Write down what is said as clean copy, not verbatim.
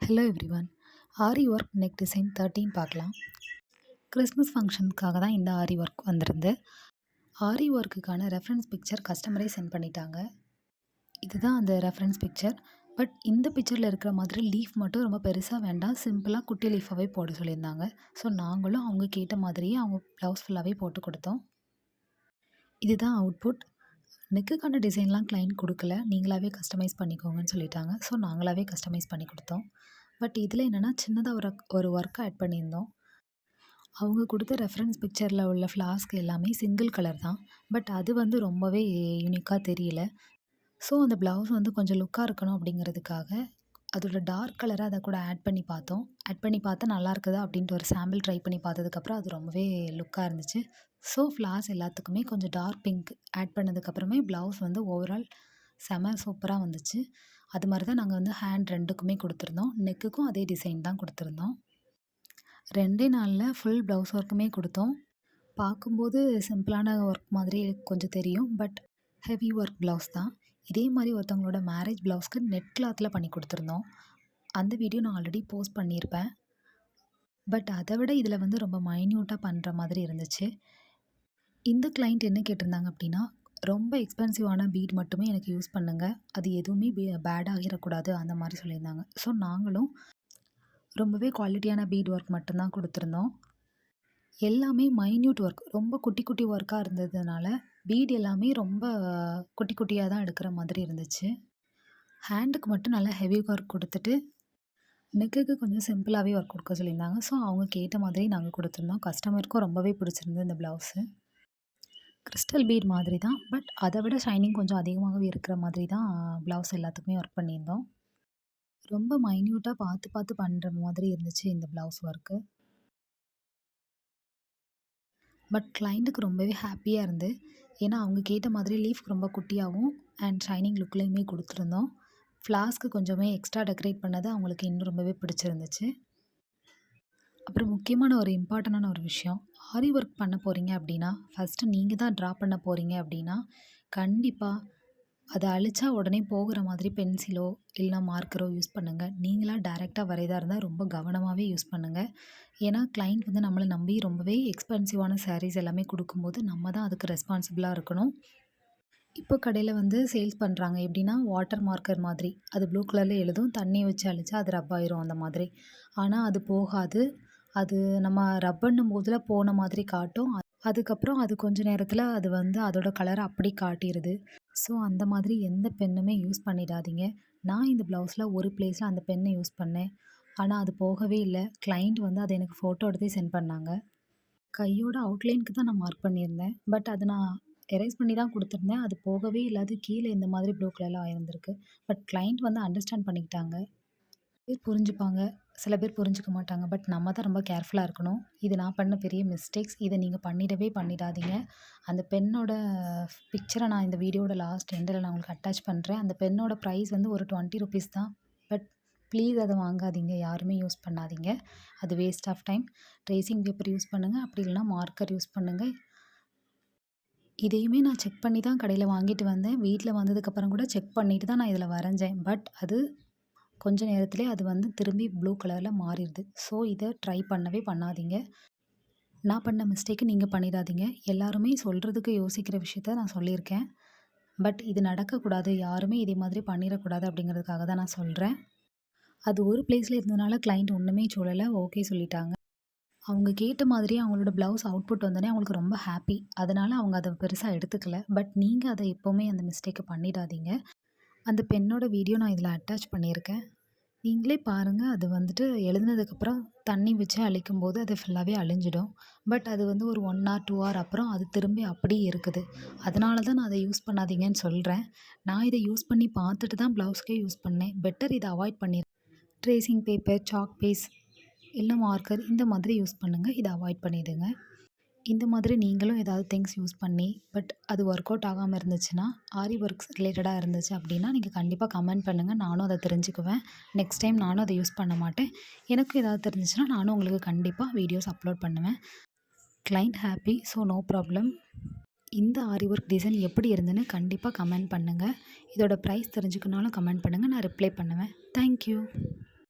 Hello everyone. Aari work neck design 13 பார்க்கலாம். Christmas ஃபங்க்ஷனுக்காக தான் இந்த ஆரி ஒர்க் வந்திருந்து. ஆரி ஒர்க்குக்கான ரெஃபரன்ஸ் பிக்சர் கஸ்டமரே சென்ட் பண்ணிட்டாங்க. இதுதான் அந்த ரெஃபரன்ஸ் பிக்சர். பட் இந்த பிக்சரில் இருக்கிற மாதிரி லீஃப் மட்டும் ரொம்ப பெருசாக வேண்டாம், சிம்பிளாக குட்டி லீஃபாகவே போட சொல்லியிருந்தாங்க. ஸோ நாங்களும் அவங்க கேட்ட மாதிரியே அவங்க ப்ளவுஸ் ஃபுல்லாகவே போட்டு கொடுத்தோம். இதுதான் அவுட்புட். நெக்குக்கான டிசைன்லாம் கிளைண்ட் கொடுக்கல, நீங்களாகவே கஸ்டமைஸ் பண்ணிக்கோங்கன்னு சொல்லிட்டாங்க. ஸோ நாங்களாகவே கஸ்டமைஸ் பண்ணி கொடுத்தோம். பட் இதில் என்னென்னா சின்னதாக ஒரு ஒர்க் ஆட் பண்ணியிருந்தோம். அவங்க கொடுத்த ரெஃபரன்ஸ் பிக்சரில் உள்ள ஃப்ளாஸ்க்கு எல்லாமே சிங்கிள் கலர் தான். பட் அது வந்து ரொம்பவே யூனிக்காக தெரியல. ஸோ அந்த ப்ளவுஸ் வந்து கொஞ்சம் லுக்காக இருக்கணும் அப்படிங்கிறதுக்காக அதோட டார்க் கலரை அதை கூட ஆட் பண்ணி பார்த்தோம். ஆட் பண்ணி பார்த்தா நல்லா இருக்குதா அப்படின்ட்டு ஒரு சாம்பிள் ட்ரை பண்ணி பார்த்ததுக்கப்புறம் அது ரொம்பவே லுக்காக இருந்துச்சு. ஸோ ஃப்ளாஸ் எல்லாத்துக்குமே கொஞ்சம் டார்க் பிங்க் ஆட் பண்ணதுக்கப்புறமே ப்ளவுஸ் வந்து ஓவரால் செம சூப்பராக வந்துச்சு. அது மாதிரி தான் நாங்கள் வந்து ஹேண்ட் ரெண்டுக்குமே கொடுத்துருந்தோம். நெக்குக்கும் அதே டிசைன் தான் கொடுத்துருந்தோம். 2 நாளில் ஃபுல் ப்ளவுஸ் ஒர்க்குமே கொடுத்தோம். பார்க்கும்போது சிம்பிளான ஒர்க் மாதிரி கொஞ்சம் தெரியும். பட் ஹெவி ஒர்க் ப்ளவுஸ் தான். இதே மாதிரி ஒருத்தவங்களோட மேரேஜ் ப்ளவுஸ்க்கு நெட் கிளாத்தில் பண்ணி கொடுத்துருந்தோம். அந்த வீடியோ நான் ஆல்ரெடி போஸ்ட் பண்ணியிருப்பேன். பட் அதை விட இதில் வந்து ரொம்ப மைன்யூட்டாக பண்ணுற மாதிரி இருந்துச்சு. இந்த கிளைண்ட் என்ன கேட்டிருந்தாங்க அப்படின்னா, ரொம்ப எக்ஸ்பென்சிவான பீட் மட்டுமே எனக்கு யூஸ் பண்ணுங்கள், அது எதுவுமே பேட் ஆகிடக்கூடாது அந்த மாதிரி சொல்லியிருந்தாங்க. ஸோ நாங்களும் ரொம்பவே குவாலிட்டியான பீட் ஒர்க் மட்டும்தான் கொடுத்துருந்தோம். எல்லாமே மைன்யூட் ஒர்க், ரொம்ப குட்டி குட்டி ஒர்க்காக இருந்ததுனால பீட் எல்லாமே ரொம்ப குட்டி குட்டியாக தான் எடுக்கிற மாதிரி இருந்துச்சு. ஹேண்டுக்கு மட்டும் நல்லா ஹெவி ஒர்க் கொடுத்துட்டு நெக்குக்கு கொஞ்சம் சிம்பிளாகவே ஒர்க் கொடுக்க சொல்லியிருந்தாங்க. ஸோ அவங்க கேட்ட மாதிரி நாங்கள் கொடுத்துருந்தோம். கஸ்டமருக்கும் ரொம்பவே பிடிச்சிருந்தது இந்த ப்ளவுஸு. கிறிஸ்டல் பீட் மாதிரி தான், பட் அதை விட ஷைனிங் கொஞ்சம் அதிகமாகவே இருக்கிற மாதிரி தான் ப்ளவுஸ் எல்லாத்துக்குமே ஒர்க் பண்ணியிருந்தோம். ரொம்ப மைன்யூட்டாக பார்த்து பார்த்து பண்ணுற மாதிரி இருந்துச்சு இந்த ப்ளவுஸ் ஒர்க்கு. பட் கிளைண்ட்டுக்கு ரொம்பவே ஹாப்பியாக இருந்து, ஏன்னா அவங்க கேட்ட மாதிரி லீஃப் ரொம்ப குட்டியாகவும் அண்ட் ஷைனிங் லுக்லேயுமே கொடுத்துருந்தோம். ஃப்ளாஸ்க்கு கொஞ்சமே எக்ஸ்ட்ரா டெக்கரேட் பண்ணது அவங்களுக்கு இன்னும் ரொம்பவே பிடிச்சிருந்துச்சு. அப்புறம் முக்கியமான ஒரு இம்பார்ட்டண்டான ஒரு விஷயம், ஆரி ஒர்க் பண்ண போகிறீங்க அப்படின்னா ஃபஸ்ட்டு நீங்கள் தான் ட்ரா பண்ண போகிறீங்க அப்படின்னா கண்டிப்பாக அதை அழிச்சா உடனே போகிற மாதிரி பென்சிலோ இல்லைனா மார்க்கரோ யூஸ் பண்ணுங்கள். நீங்களாக டைரெக்டாக வரையதாக இருந்தால் ரொம்ப கவனமாகவே யூஸ் பண்ணுங்கள். ஏன்னா கிளைண்ட் வந்து நம்மளை நம்பி ரொம்பவே எக்ஸ்பென்சிவான சாரீஸ் எல்லாமே கொடுக்கும்போது நம்ம தான் அதுக்கு ரெஸ்பான்சிபிளாக இருக்கணும். இப்போ கடையில் வந்து சேல்ஸ் பண்ணுறாங்க எப்படின்னா, வாட்டர் மார்க்கர் மாதிரி அது ப்ளூ கலரில் எழுதும், தண்ணியை வச்சு அழிச்சா அது ரப் ஆயிரும் அந்த மாதிரி. ஆனால் அது போகாது. அது நம்ம ரப் பண்ணும் போதில் போன மாதிரி காட்டும். அதுக்கப்புறம் அது கொஞ்ச நேரத்தில் அது வந்து அதோட கலரை அப்படி காட்டிடுது. ஸோ அந்த மாதிரி எந்த பென்னுமே யூஸ் பண்ணிடாதீங்க. நான் இந்த ப்ளவுஸில் ஒரு பிளேஸில் அந்த பென்னை யூஸ் பண்ணேன், ஆனால் அது போகவே இல்லை. கிளைண்ட் வந்து அதை எனக்கு ஃபோட்டோ எடுத்தே சென்ட் பண்ணாங்க. கையோட அவுட்லைனுக்கு தான் நான் மார்க் பண்ணியிருந்தேன். பட் அதை நான் எரேஸ் பண்ணி தான் கொடுத்துருந்தேன். அது போகவே இல்லை. அது கீழே இந்த மாதிரி ப்ளூ கலரில் ஆயிருந்திருக்கு. பட் கிளைண்ட் வந்து அண்டர்ஸ்டாண்ட் பண்ணிக்கிட்டாங்க. பேர் புரிஞ்சுப்பாங்க, சில பேர் புரிஞ்சுக்க மாட்டாங்க. பட் நம்ம தான் ரொம்ப கேர்ஃபுல்லாக இருக்கணும். இது நான் பண்ண பெரிய மிஸ்டேக்ஸ். இதை நீங்கள் பண்ணிடாதீங்க. அந்த பென்னோட பிக்சரை நான் இந்த வீடியோட லாஸ்ட் எண்டில் நான் உங்களுக்கு அட்டாச் பண்ணுறேன். அந்த பென்னோட ப்ரைஸ் வந்து ஒரு 20 ருபீஸ் தான். பட் ப்ளீஸ் அதை வாங்காதீங்க, யாருமே யூஸ் பண்ணாதீங்க. அது waste of time. Tracing paper use பண்ணுங்கள், அப்படி இல்லைனா மார்க்கர் யூஸ் பண்ணுங்கள். இதையுமே நான் செக் பண்ணி தான் கடையில் வாங்கிட்டு வந்தேன். வீட்டில் வந்ததுக்கப்புறம் கூட செக் பண்ணிட்டு தான் நான் இதில் வரைஞ்சேன். பட் அது கொஞ்ச நேரத்திலே அது வந்து திரும்பி ப்ளூ கலரில் மாறிடுது. ஸோ இதை ட்ரை பண்ணவே பண்ணாதீங்க. நான் பண்ண மிஸ்டேக்கை நீங்கள் பண்ணிடாதீங்க. எல்லாருமே சொல்கிறதுக்கு யோசிக்கிற விஷயத்த நான் சொல்லியிருக்கேன். பட் இது நடக்கக்கூடாது, யாருமே இதே மாதிரி பண்ணிடக்கூடாது அப்படிங்கிறதுக்காக தான் நான் சொல்கிறேன். அது ஒரு பிளேஸில் இருந்ததுனால கிளைண்ட் ஒன்றுமே சொல்லலை, ஓகே சொல்லிட்டாங்க. அவங்க கேட்ட மாதிரியே அவங்களோட ப்ளவுஸ் அவுட்புட் வந்தோடனே அவங்களுக்கு ரொம்ப ஹாப்பி. அதனால் அவங்க அதை பெருசாக எடுத்துக்கல. பட் நீங்கள் அதை எப்போவுமே அந்த மிஸ்டேக்கை பண்ணிடாதீங்க. அந்த பென்னோட வீடியோ நான் இதில் அட்டாச் பண்ணியிருக்கேன். நீங்களே பாருங்கள். அது வந்துட்டு எழுதுனதுக்கப்புறம் தண்ணி வச்சு அழிக்கும்போது அது ஃபுல்லாகவே அழிஞ்சிடும். பட் அது வந்து ஒரு 1 hour 2 hour அப்புறம் அது திரும்பி அப்படியே இருக்குது. அதனால தான் நான் அதை யூஸ் பண்ணாதீங்கன்னு சொல்கிறேன். நான் இதை யூஸ் பண்ணி பார்த்துட்டு தான் ப்ளவுஸ்க்கே யூஸ் பண்ணேன். பெட்டர் இதை அவாய்ட் பண்ணிடுங்க. ட்ரேசிங் பேப்பர், சாக் பீஸ் இல்லை மார்க்கர் இந்த மாதிரி யூஸ் பண்ணுங்கள். இதை அவாய்ட் பண்ணிவிடுங்க. இந்த மாதிரி நீங்களும் ஏதாவது திங்ஸ் யூஸ் பண்ணி பட் அது ஒர்க் அவுட் ஆகாமல் இருந்துச்சுன்னா, ஆரி ஒர்க்ஸ் ரிலேட்டடாக இருந்துச்சு அப்படின்னா நீங்கள் கண்டிப்பாக கமெண்ட் பண்ணுங்கள். நானும் அதை தெரிஞ்சுக்குவேன். நெக்ஸ்ட் டைம் நானும் அதை யூஸ் பண்ண மாட்டேன். எனக்கும் ஏதாவது தெரிஞ்சுச்சுன்னா நானும் உங்களுக்கு கண்டிப்பாக வீடியோஸ் அப்லோட் பண்ணுவேன். Client happy, so no problem. இந்த ஆரி ஒர்க் டிசைன் எப்படி இருந்துன்னு கண்டிப்பாக கமெண்ட் பண்ணுங்கள். இதோட ப்ரைஸ் தெரிஞ்சுக்கனாலும் கமெண்ட் பண்ணுங்கள், நான் ரிப்ளை பண்ணுவேன். தேங்க்யூ.